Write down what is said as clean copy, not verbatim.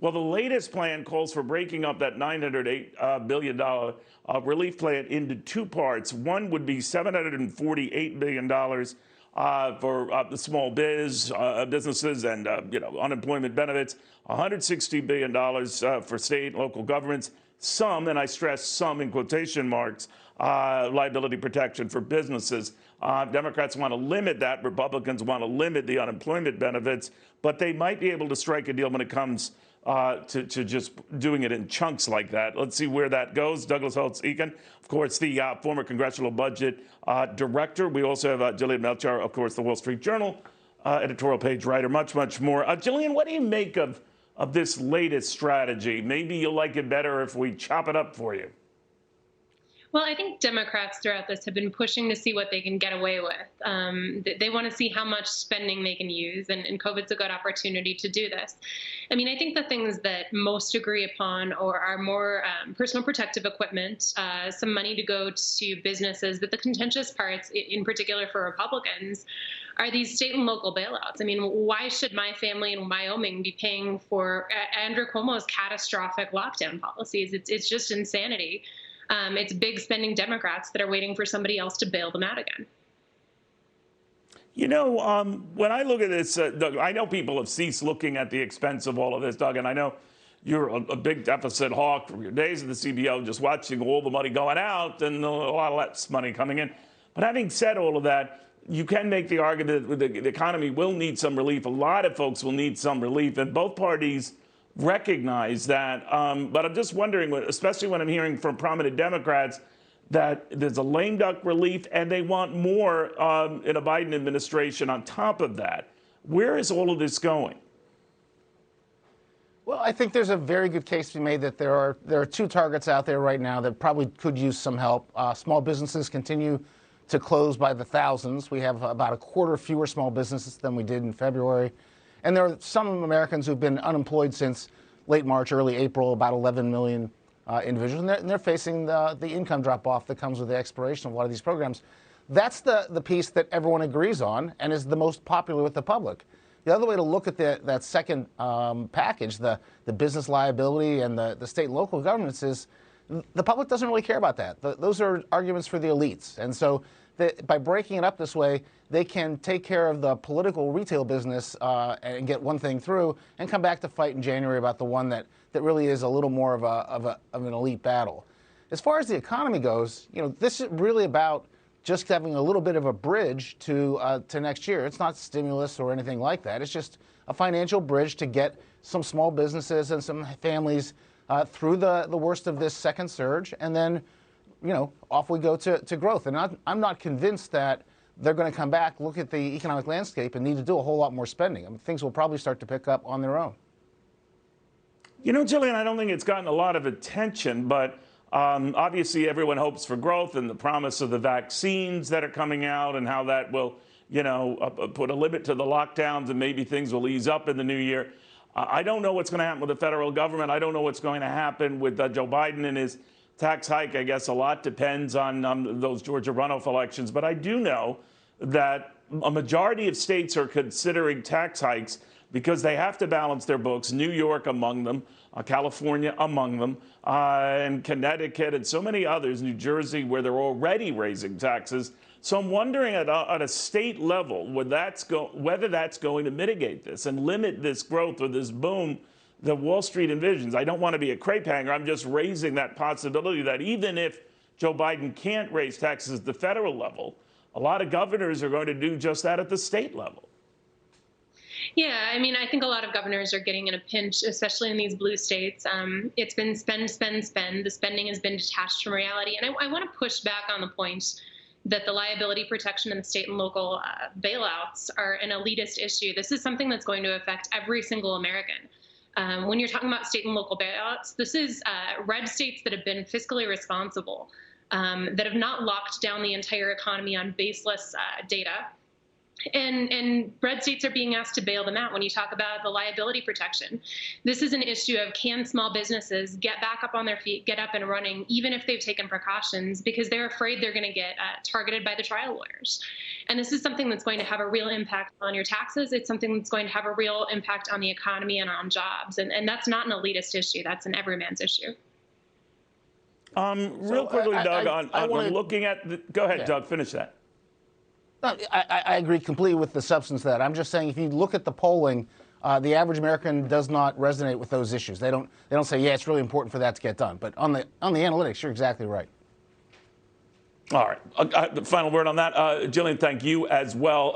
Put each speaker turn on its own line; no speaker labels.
Well, the latest plan calls for breaking up that $908 billion relief plan into two parts. One would be $748 billion for the small businesses and unemployment benefits, $160 billion for state and local governments, some, and I stress some in quotation marks, liability protection for businesses. Democrats want to limit that. Republicans want to limit the unemployment benefits, but they might be able to strike a deal when it comes to just doing it in chunks like that. Let's see where that goes. Douglas Holtz-Eakin, of course, the former Congressional Budget Director. We also have Jillian Melchior, of course, the Wall Street Journal editorial page writer, much more. Jillian, what do you make of this latest strategy? Maybe you'll like it better if we chop it up for you.
Well, I think Democrats throughout this have been pushing to see what they can get away with. They want to see how much spending they can use, and COVID's a good opportunity to do this. I mean, I think the things that most agree upon are more personal protective equipment, some money to go to businesses, but the contentious parts, in particular for Republicans, are these state and local bailouts. I mean, why should my family in Wyoming be paying for Andrew Cuomo's catastrophic lockdown policies? It's just insanity. It's big spending Democrats that are waiting for somebody else to bail them out again.
You know, when I look at this, Doug, I know people have ceased looking at the expense of all of this, Doug, and I know you're a big deficit hawk from your days at the CBO, just watching all the money going out and a lot less money coming in. But having said all of that, you can make the argument that the economy will need some relief. A lot of folks will need some relief, and both parties recognize that. But I'm just wondering, especially when I'm hearing from prominent Democrats, that there's a lame duck relief and they want more in a Biden administration on top of that. Where is all of this going?
Well, I think there's a very good case to be made that there are two targets out there right now that probably could use some help. Small businesses continue to close by the thousands. We have about a quarter fewer small businesses than we did in February. And there are some Americans who've been unemployed since late March, early April, about 11 million individuals. And they're facing the income drop-off that comes with the expiration of a lot of these programs. That's the piece that everyone agrees on and is the most popular with the public. The other way to look at that second package, the business liability and the state and local governments, is the public doesn't really care about that. Those are arguments for the elites. And so by breaking it up this way, they can take care of the political retail business and get one thing through and come back to fight in January about the one that really is a little more of an elite battle. As far as the economy goes, this is really about just having a little bit of a bridge to next year. It's not stimulus or anything like that. It's just a financial bridge to get some small businesses and some families through the worst of this second surge, and then off we go to growth. And I'm not convinced that they're going to come back, look at the economic landscape, and need to do a whole lot more spending. I mean, things will probably start to pick up on their own.
Jillian, I don't think it's gotten a lot of attention, but obviously everyone hopes for growth and the promise of the vaccines that are coming out and how that will, put a limit to the lockdowns and maybe things will ease up in the new year. I don't know what's going to happen with the federal government. I don't know what's going to happen with Joe Biden and his tax hike. I guess a lot depends on those Georgia runoff elections. But I do know that a majority of states are considering tax hikes because they have to balance their books. New York among them, California among them, and Connecticut and so many others, New Jersey, where they're already raising taxes. So I'm wondering at a state level whether that's going to mitigate this and limit this growth or this boom that Wall Street envisions. I don't want to be a crepe hanger. I'm just raising that possibility that even if Joe Biden can't raise taxes at the federal level, a lot of governors are going to do just that at the state level.
Yeah, I mean, I think a lot of governors are getting in a pinch, especially in these blue states. It's been spend, spend, spend. The spending has been detached from reality. And I want to push back on the point that the liability protection and the state and local bailouts are an elitist issue. This is something that's going to affect every single American. When you're talking about state and local bailouts, this is red states that have been fiscally responsible, that have not locked down the entire economy on baseless data, And red states are being asked to bail them out. When you talk about the liability protection, this is an issue of, can small businesses get back up on their feet, get up and running, even if they've taken precautions, because they're afraid they're going to get targeted by the trial lawyers. And this is something that's going to have a real impact on your taxes. It's something that's going to have a real impact on the economy and on jobs. And that's not an elitist issue. That's an everyman's issue.
Real quickly, Doug, on looking at the, go ahead,
Yeah.
Doug, finish that.
No, I agree completely with the substance of that. I'm just saying, if you look at the polling, the average American does not resonate with those issues. They don't say, yeah, it's really important for that to get done. But on the analytics, you're exactly right.
All right. The final word on that, Jillian, thank you as well.